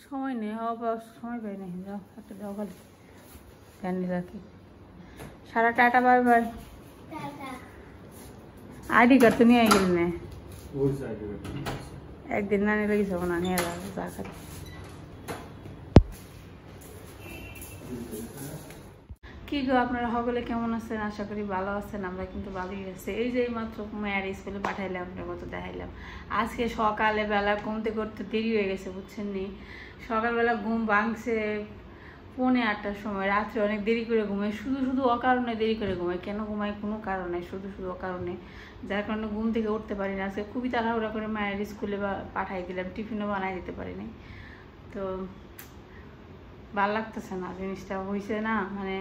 সময় নেই, সময় পাই না। যাও একটা দাও খালি জানি রাখি। সারা ta-ta, bye bye. ID card তো নিয়ে গেলি না, একদিন না নিলে কিছু না, নিয়ে যাবো চা খাই। কি গো, আপনারা সকলে কেমন আছেন? আশা করি ভালো আছেন। আমরা কিন্তু ভালোই আছি। এই যে মাত্র মেয়ের স্কুলে পাঠাইলাম, আপনার মতো দেখাইলাম। আজকে সকালে বেলা ঘুমতে করতে দেরি হয়ে গেছে, বুঝছেন নি। সকালবেলা ঘুম ভাঙছে 8:45-টার সময়। রাত্রে অনেক দেরি করে ঘুমাই, শুধু শুধু অকারণে দেরি করে ঘুমাই। কেন ঘুমাই কোনো কারণ নেই, শুধু শুধু অকারণে, যার কারণে ঘুম থেকে উঠতে পারি না। আজকে খুবই তাড়াহুড়া করে মায়ের স্কুলে পাঠাই দিলাম, টিফিনও বানাই দিতে পারিনি। তো ভাল লাগতেছে না, জিনিসটা হয়েছে না, মানে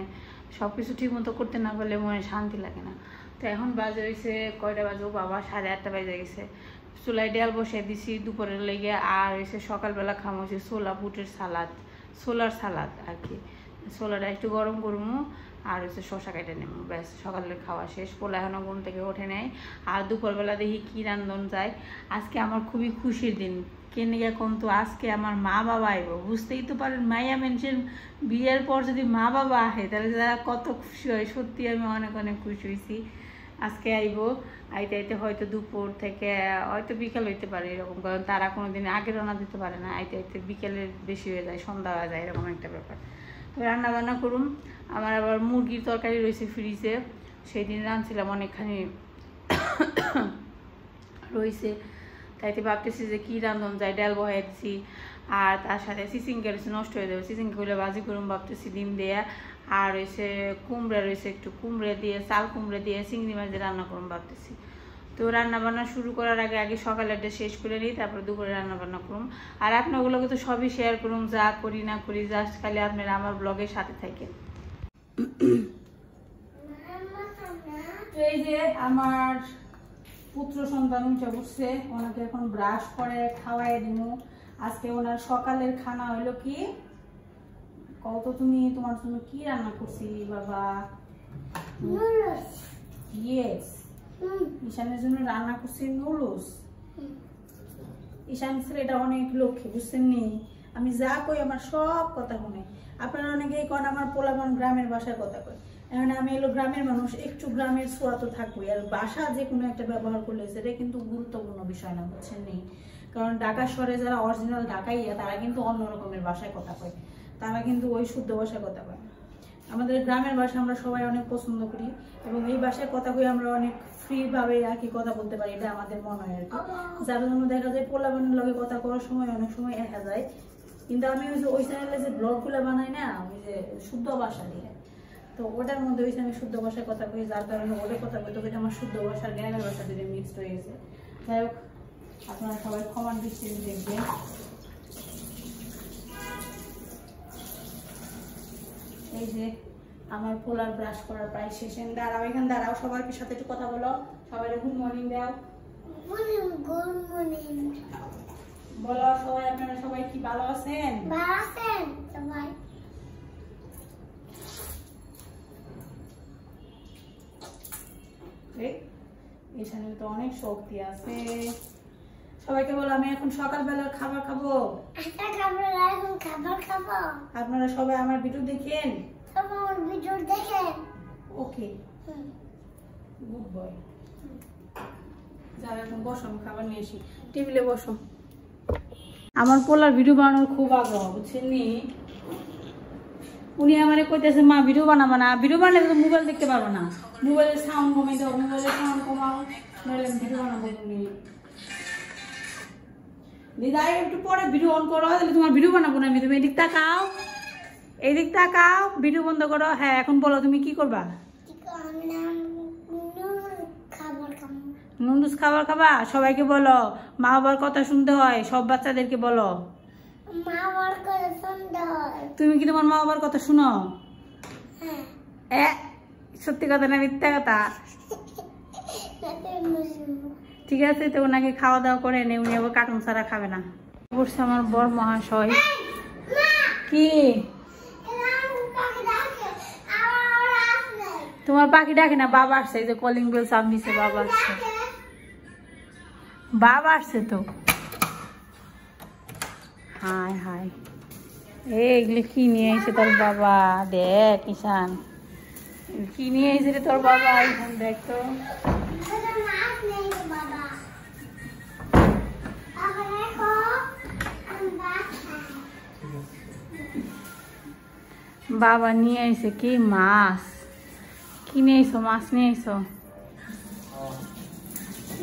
সব কিছু ঠিক মতো করতে না পারলে মনে শান্তি লাগে না। তো এখন বাজে হয়েছে কয়টা বাজে, বাবা 8:30 বেজে গেছে। চুলায় ডাল বসিয়ে দিছি দুপুরের লেগে। আর হয়েছে সকালবেলা খামো হচ্ছে ছোলা বুটের সালাদ, ছোলার সালাদ আর কি। ছোলাটা একটু গরম করবো আর হচ্ছে শসা কেটে নেবো, ব্যাস সকালের খাওয়া শেষ। পোলা এখনও ঘুম থেকে ওঠে নেয়। আর দুপুরবেলা দেখি কী রান্ধন যায়। আজকে আমার খুবই খুশির দিন। কেন এখন তো আজকে আমার মা বাবা আইব, বুঝতেই তো পারেন মাইয়া মানুষের বিয়ের পর যদি মা বাবা আসে তাহলে তারা কত খুশি হয়। সত্যি আমি অনেক অনেক খুশি হয়েছি। আজকে আইব, আইতে আইতে হয়তো দুপুর থেকে হয়তো বিকেল হইতে পারে এরকম, কারণ তারা কোনো দিন আগে রান্না দিতে পারে না। আইতে আইতে বিকেলের বেশি হয়ে যায়, সন্ধ্যা হয়ে যায়, এরকম একটা ব্যাপার। তো রান্না বান্না করুন। আমার আবার মুরগির তরকারি রয়েছে ফ্রিজে, সেই দিন রাঁধছিলাম অনেকখানি রয়েছে। তাইতে ভাবতেছি যে কী রান্ধন যায়, ডাল বহাই দিছি। আর তার সাথে চিচিঙ্গা রয়েছে, নষ্ট হয়ে যাবে, চিচিঙ্গাগুলো ভাজি করুন ভাবতেছি ডিম দেয়া। আর রয়েছে কুমড়া রয়েছে, একটু কুমড়ে দিয়ে, চাল কুমড়ে দিয়ে চিংড়ি মাছ দিয়ে রান্না করুন ভাবতেছি। তো রান্না বান্না শুরু করার আগে আগে সকালেরটা শেষ করে নিই, তারপরে দুপুরে রান্না বান্না করুন। আর আপনাগুলোকে তো সবই শেয়ার করুন, যা করি না করি, জাস্ট খালি আপনারা আমার ব্লগের সাথে থাকেন। এই যে আমার পুত্র সন্তান উঠে বসছে, ওনাকে এখন ব্রাশ করে খাওয়াই দিব। আজকে ওনার সকালের খানা হইলো কি, কত তুমি তোমার জন্য কি রান্না করছি বাবা? ইয়েস, ঈশানের জন্য রান্না করছি নুডলস। ঈশান ছেলেটা অনেক লক্ষ্মী, বুঝছেন নি। আমি যা কই আমার সব কথা শুনে। আপনারা অনেকেই কন আমার পোলাপান গ্রামের বাসার কথা কয়। এখন আমি এলো গ্রামের মানুষ, একটু গ্রামের ছোঁয়া তো থাকবোই। আর বাসা যে কোনো একটা ব্যবহার করলে সেটা কিন্তু গুরুত্বপূর্ণ বিষয় না, বুঝছেন নি। কারণ ঢাকা শহরে যারা অরিজিনাল ঢাকাইয়া তারা কিন্তু অন্য রকমের ভাষায় কথা কয়, তারা কিন্তু ওই শুদ্ধ ভাষায় কথা কয়। আমাদের গ্রামের ভাষা আমরা সবাই অনেক পছন্দ করি, এবং এই ভাষায় কথা কই আমরা অনেক ফ্রি ভাবে আর কি কথা বলতে পারি, এটা আমাদের মনে হয় আর কি। যার জন্য দেখা যায় পোলাপানের লগে কথা করার সময় অনেক সময় একা যায়। কিন্তু আমি ওই চ্যানেলে যে ব্লগগুলো বানাই না, ওই যে শুদ্ধ ভাষা দিয়ে, তো ওটার মধ্যে ওই আমি শুদ্ধ ভাষায় কথা কই, যার কারণে ওদের কথা কই, তো আমার শুদ্ধ ভাষার গ্রামের ভাষা দিয়ে মিক্সড হয়ে গেছে। যাই হোক, আপনারা সবাই ক্ষমার দৃষ্টিতে দেখবেন। এই যে আমার পোলার ব্রাশ করার প্রায় শেষ। দাঁড়াও, এখানে দাঁড়াও, সবার সাথে একটু কথা বলো। সবাই গুড মর্নিং দাও। গুড মর্নিং বলো সবাই। আপনারা সবাই কি ভালো আছেন? ভালো আছেন সবাই। এখানে তো অনেক শক্তি আছে। সবাইকে বলো আমি এখন সকালবেলার খাবার খাবো। আপনারা সবাই আমার ভিডিও দেখেন, ওকে গুড বয়। যারা এখন বসো, আমি খাবার নিয়ে আসি, টেবিলে বসো। আমার পোলার ভিডিও বানানোর খুব আগ্রহ, বুঝছেন নি। উনি আমারে কইতেছে মা ভিডিও বানাবো না, ভিডিও বানালে তো মোবাইল দেখতে পারবো না, মোবাইলের সাউন্ড কমে দাও, মোবাইলের সাউন্ড কমাও, নইলে ভিডিও বানাবো তুমি। দিদা একটু পরে ভিডিও অন করো, তাহলে তোমার ভিডিও বানাবো না আমি। তুমি এদিক তাকাও, এদিক তাকাও, ভিডিও বন্ধ করো। হ্যাঁ এখন বলো তুমি কি করবা? নুডলস খাবার খাবা। সবাইকে বলো মা বাবার কথা শুনতে হয়, সব বাচ্চাদেরকে বলো তুমি কি তোমার মা বাবার কথা শুনো? সত্যি কথা না মিথ্যা কথা? ঠিক আছে, তো ওনাকে খাওয়া দাওয়া করে নে, উনি আবার কার্টুন ছাড়া খাবে না। বসছে আমার বর মহাশয়। কি তোমার পাখি ডাকে না? বাবা আসছে, এই যে কলিং বেল সাউন্ড দিছে, বাবা আসছে, বাবা আসছে। তো হায় হায় এগুলো কি নিয়ে এসে তোর বাবা? দেখ ঈশান, কি নিয়ে এসে রে তোর বাবা? ঈশান দেখ তো। বাবা নিয়ে এসে কি মাছ? কি নিয়ে এসো? মাছ নিয়ে এসো?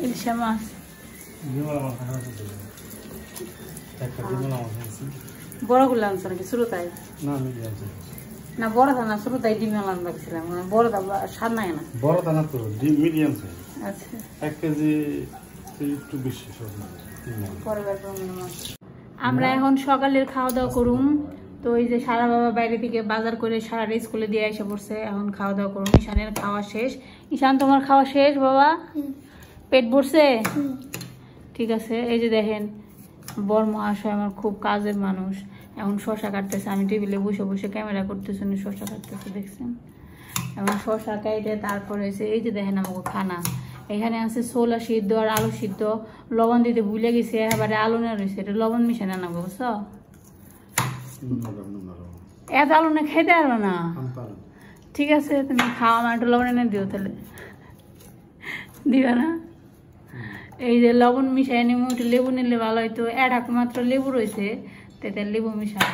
ইলশা মাছ। বড়গুলো আনছো নাকি শুরুতাই? না বড় দানা শুরুতাই ডিম আনলাম লাগছিলাম, বড় দানা স্বাদ নাই না। বড় দানা তো মিডিয়াম সাইজ। আচ্ছা 1 কেজি একটু বেশি সব। আমরা এখন সকালের খাওয়া দাওয়া করুম। তো এই যে সারা বাবা বাইরে থেকে বাজার করে সারা স্কুলে দিয়ে এসে পড়ছে, এখন খাওয়া দাওয়া করুন। ঈশানের খাওয়া শেষ। ঈশান তোমার খাওয়া শেষ বাবা? পেট ভরছে? ঠিক আছে। এই যে দেখেন বর মহাশয় আমার খুব কাজের মানুষ, এখন শসা কাটতেছে। আমি টেবিলে বসে বসে ক্যামেরা করতেছি, শসা কাটতেছে দেখছেন। এখন শসা কাটে তারপরে এই যে দেখেন আমাকে খানা এখানে আছে ছোলা সিদ্ধ আর আলু সিদ্ধ। লবণ দিতে ভুলে গেছে, এবারে আলু না রয়েছে, এটা লবণ মিশানো না বুঝছো? এত আলু না খেতে পারবো না। ঠিক আছে তুমি খাওয়া, আমার একটু লবণ এনে দিও তাহলে। দিবা না? এই যে লবণ মিশাই নিব, একটু লেবু নিলে ভালো হইতো। মাত্র লেবু রয়েছে, তাতে লেবু মিশাই।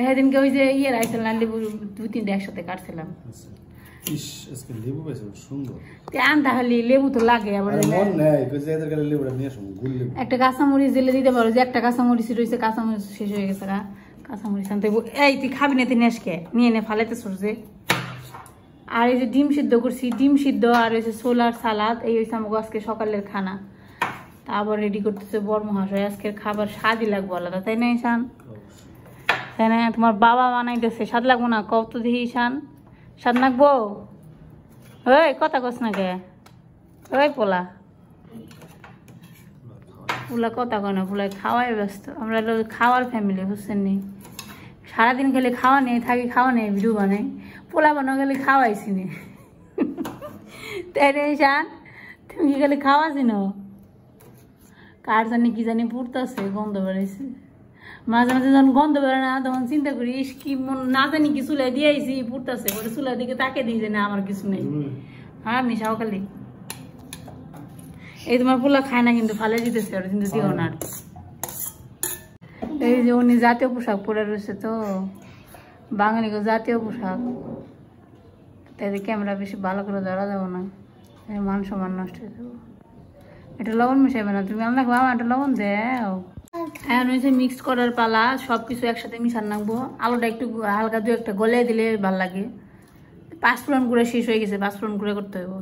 সেদিনকে ওই যে ইয়ে রাখছিলাম, লেবু 2-3টা একসাথে কাটছিলাম। আনতে খালি লেবু তো লাগে। আবার একটা কাঁচামরিচ দিলে দিতে পারো, যে একটা কাঁচামরিচ রয়েছে, কাঁচামরিচ শেষ হয়ে গেছে। কাঁচামরিচ আনতে এই তুই খাবি না, তুই নেসকে নিয়ে নে ফালাইতে সরছে। আর এই যে ডিম সিদ্ধ করছি, ডিম সিদ্ধ আর হয়েছে ছোলার সালাদ। এই হয়েছে আমাকে আজকে সকালের খানা। তারপর রেডি করতেছে বর মহাশয়। আজকের খাবার স্বাদই লাগবো আলাদা, তাই না ঈশান? তাই না? তোমার বাবা বানাইতেছে, স্বাদ লাগবো না? কত দেখি ঈশান, স্বাদ লাগবো? ওই কথা কস না কে? ওই পোলা পোলা কথা কয় না, পোলা খাওয়াই ব্যস্ত। আমরা খাওয়ার ফ্যামিলি, বুঝছেন নি? সারাদিন খেলে খাওয়া নেই থাকি, খাওয়া নেই ভিডিও বানাই। পোলা বানো গেলে খাওয়াইছি নি, তাই না ঈশান? তুমি কি গেলে খাওয়াছি না? কার জানি কি জানি পুড়তেছে, গন্ধ বেড়াইছে। মাঝে মাঝে যখন গন্ধ বেরোয় না, তখন চিন্তা করি কি না জানি কি চুলাই দিয়েছি, পুড়তেছে। ওটা চুলার দিকে তাকে দিয়েছে না, আমার কিছু নেই। হ্যাঁ মিশাও খালি। এই তোমার পোলা খায় না কিন্তু ফালে দিতেছে, ওটা কিন্তু দিও না। এই যে উনি জাতীয় পোশাক পরে রয়েছে, তো বাঙালি জাতীয় পোশাক, তাই ক্যামেরা বেশি ভালো করে ধরা যাবো না, মান সম্মান নষ্ট হয়ে যাবো। এটা লবণ মিশাইবে না তুমি? আমরা বাবা একটা লবণ দেও। এখন হয়েছে মিক্সড করার পালা, সবকিছু একসাথে মিশান রাখবো। আলুটা একটু হালকা 2-1টা গলে দিলে ভালো লাগে। 5 ফোড়ন গুঁড়া শেষ হয়ে গেছে, 5 ফোড়ন গুঁড়া করতে হবে।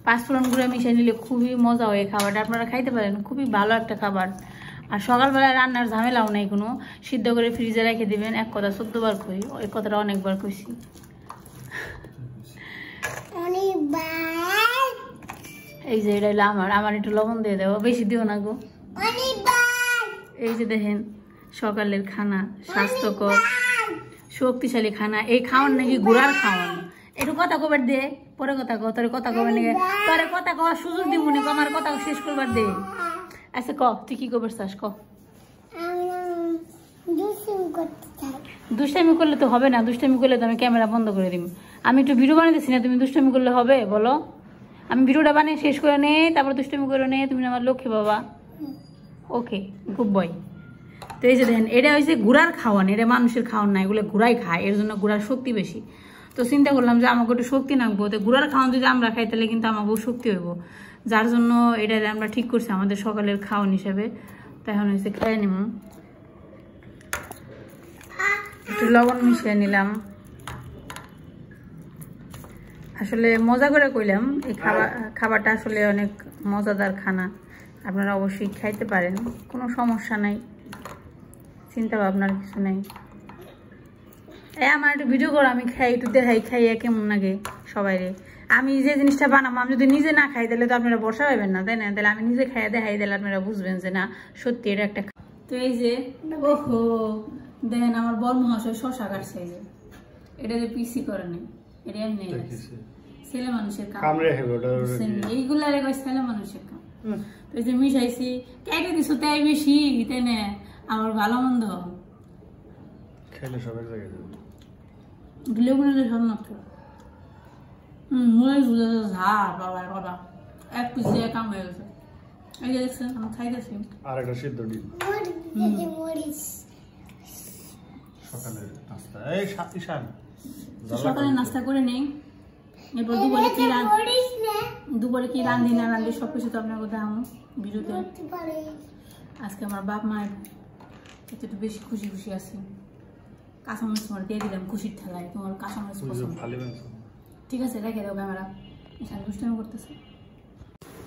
5 ফোড়ন গুঁড়া মিশিয়ে নিলে খুবই মজা হয় খাবারটা, আপনারা খাইতে পারেন, খুবই ভালো একটা খাবার। আর সকালবেলায় রান্নার ঝামেলাও নেই কোনো, সিদ্ধ করে ফ্রিজে রেখে দিবেন। এক কথা 14 বার কই, ওই কথাটা অনেকবার কইছি। এই যে এটা হলো আমার একটু লবণ দিয়ে দেবো, বেশি দিও না গো। এই যে দেখেন সকালের খানা, স্বাস্থ্যকর শক্তিশালী খানা। এই খাওয়ান নাকি গুড়ার খাওয়ান। একটু কথা কবার দে, পরে কথা কো, তোর কথা কবার নাকি, তোর কথা কওয়ার সুযোগ দিব না, আমার কথা শেষ করবার দে। আচ্ছা ক, তুই কি করবার চাস ক? দুষ্টামি করলে তো হবে না, দুষ্টামি করলে তো আমি ক্যামেরা বন্ধ করে দিব। আমি একটু ভিডিও বানাইতেছি না, তুমি দুষ্টামি করলে হবে বলো? আমি ভিডিওটা বানিয়ে শেষ করে নে, তারপর দুষ্টামি করে নে। তুমি আমার লক্ষ্মী বাবা। Okay good boy. তো এই যে দেখেন এটা হচ্ছে গুড়ার খাওয়ান, এটা মানুষের খাওয়ান না, এগুলো গুড়াই খায়, এর জন্য গুড়ার শক্তি বেশি। তো চিন্তা করলাম যে আমাকে একটু শক্তি নাকবো, তো গুড়ার খাওয়ান যদি আমরা খাই তাহলে কিন্তু আমাকেও শক্তি হইব, যার জন্য এটা আমরা ঠিক করছি আমাদের সকালের খাওয়ান হিসাবে। তো এখন হচ্ছে খেয়ে নিব। একটু লবণ মিশিয়ে নিলাম। আসলে মজা করে কইলাম, এই খাবারটা আসলে অনেক মজাদার খানা, আপনারা অবশ্যই খাইতে পারেন, কোনো সমস্যা নাই, চিন্তা ভাবনার কিছু নাই। আমার একটু ভিডিও করো, আমি খাই, একটু দেখাই খাইয়া কেমন লাগে সবাই রে। আমি যে জিনিসটা বানাবো, আমি যদি নিজে না খাই তাহলে তো আপনারা বসা পাবেন না, তাই না? তাহলে আমি নিজে খাইয়া দেখাই দিলে আপনারা বুঝবেন যে না সত্যি এটা একটা। তো এই যে ওহো দেখেন আমার বর মহাশয় শশা কাটছে, এই যে এটা যে পিসি করে নেই, এটা এমনি ছেলে মানুষের কাম, এইগুলা ছেলে মানুষের কাম। তো এই যে মিশাইছি কেটে দিছো তাই বেশি তাই না আমার ভালো মন্দ খেলে সব এক জায়গায় যাবে লেবুর সব নষ্ট মরিচ ঝাড় বাবার বাবা এক পিস দিয়ে কাম হয়ে গেছে এই যে দেখছেন আমি খাইতেছি আর একটা সিদ্ধ ডিম সকালের নাস্তা এই ঈশান সকালে নাস্তা করে নেই এরপর দুপুরে কি রান্ধি না রান্ধি সবকিছু তো আপনার কথা আমি ভিডিওতে আজকে আমার বাপ মায়ের একটু বেশি খুশি খুশি আছি কাঁচামরিচ তোমার দিয়ে দিলাম খুশির ঠেলায় তোমার কাঁচামরিচ পছন্দ ঠিক আছে রেখে দাও ক্যামেরা এখানে দুষ্টামি করতেছে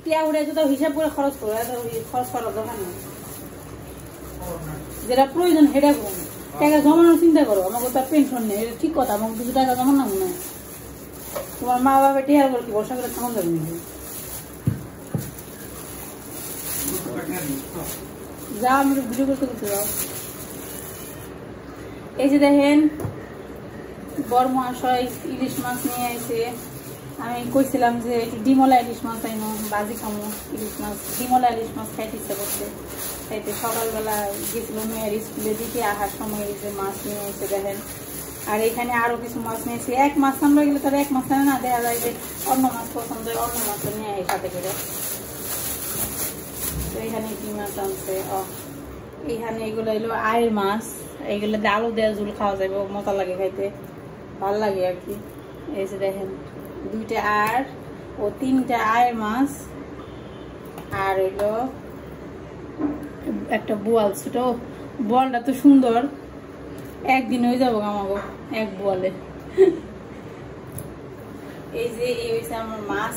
টিয়া উড়ে তো হিসাব করে খরচ করো এত খরচ করার দরকার নেই যেটা প্রয়োজন সেটা করো টাকা জমানোর চিন্তা করো আমাকে তো পেনশন নেই এটা ঠিক কথা আমাকে 2 টাকা জমানো মনে হয় তোমার মা বাবা টিয়ার করে কি বর্ষা করে থামান যাবে নাকি যা আমি ভিডিও করতে করতে যাও এই যে দেখেন বড় মহাশয় ইলিশ মাছ নিয়ে এসে আমি কইছিলাম যে একটু ডিমলা ইলিশ মাছ আইনো বাজি খামো ইলিশ মাছ ডিমলা ইলিশ মাছ খাইতে ইচ্ছা করছে খাইতে সকালবেলা গেছিল মেয়ের স্কুলে দিকে আসার সময় এই যে মাছ নিয়ে এসে দেখেন আর এখানে আরো কিছু মাছ নিয়েছি এক মাছ আমরা গেলে তার এক মাছ না দেখা যায় যে অন্য মাছ পছন্দ হয় অন্য মাছ নিয়ে এই সাথে করে তো এখানে কি মাছ আনছে এইখানে এগুলো এলো আয়ের মাছ এইগুলো আলু দেওয়া ঝুল খাওয়া যাবে মজা লাগে খাইতে ভালো লাগে আর কি এই যে দেখেন 2টা আর ও 3টা আয়ের মাছ আর হইলো একটা বোয়াল ছোট বোয়ালটা তো সুন্দর একদিন হয়ে যাবো আমাকে এক বোয়ালে এই যে এই হয়েছে আমার মাছ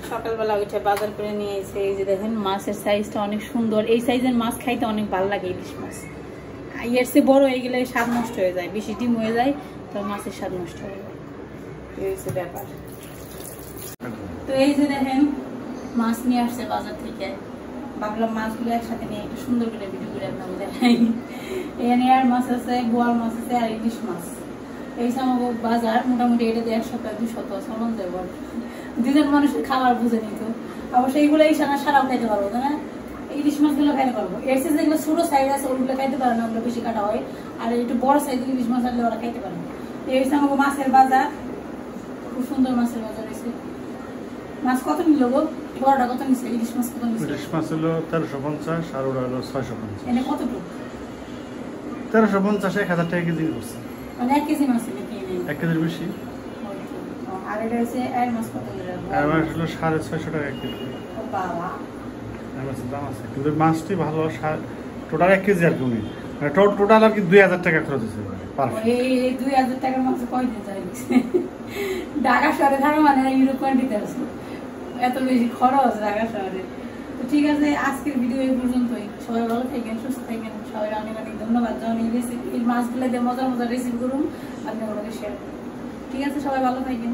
সকালবেলা উঠে বাজার করে নিয়ে এসে এই যে দেখেন মাছের সাইজটা অনেক সুন্দর এই সাইজের মাছ খাইতে অনেক ভালো লাগে ইলিশ মাছ এর চেয়ে বড় হয়ে গেলে স্বাদ নষ্ট হয়ে যায় বেশি ডিম হয়ে যায় তো মাছের স্বাদ নষ্ট হয়ে যায় এই হচ্ছে ব্যাপার তো এই যে দেখেন মাছ নিয়ে আসছে বাজার থেকে ভাবলাম মাছগুলো একসাথে নিয়ে একটু সুন্দর করে ভিডিও করে আপনাদের দেখাই এখানে আর মাছ আছে বোয়াল মাছ আছে আর ইলিশ মাছ এই সময় বাজার মোটামুটি এটাতে 1 সপ্তাহ 2 সপ্তাহ চলন যাবো 2 মানুষের খাবার বুঝে নিত অবশ্যই এইগুলো এই সারাও খাইতে পারবো না ইলিশ মাছগুলো খাইতে পারবো এর সাথে যেগুলো ছোট সাইজ আছে ওগুলো খাইতে পারে না ওগুলো বেশি কাটা হয় আর একটু বড় সাইজের ইলিশ মাছ আসলে ওরা খাইতে পারে এই সময় মাছের বাজার খুব সুন্দর মাছের বাজার হয়েছে মাছ কত নিল গো বড়টা কত নিচ্ছে ইলিশ মাছ কত নিচ্ছে ইলিশ মাছ হলো 1350 আর ওটা হলো 650 এনে কতটুকু 1350 1000 টাকা কেজি করছে মানে 1 কেজি মাছ নাকি 1 কেজির বেশি আর এটা হচ্ছে এর মাছ কত নিল এর মাছ হলো 650 টাকা কেজি ও বাবা এর মাছের দাম আছে কিন্তু মাছটি ভালো টোটাল 1 কেজি আর কি নেই টোটাল আর কি 2000 টাকা খরচ হয়েছে এই 2000 টাকার মাছ কয়দিন যায় ঢাকা শহরে থাকা মানে ইউরোপ কান্ট্রিতে আছে এত বেশি খরচ ঢাকা শহরে তো ঠিক আছে আজকের ভিডিও এই পর্যন্তই সবাই ভালো থাকেন সুস্থ থাকেন সবাই অনেক অনেক ধন্যবাদ যখন এই মাছগুলো দিয়ে মজার মজার রেসিপি করুন আপনাদের শেয়ার ঠিক আছে সবাই ভালো থাকেন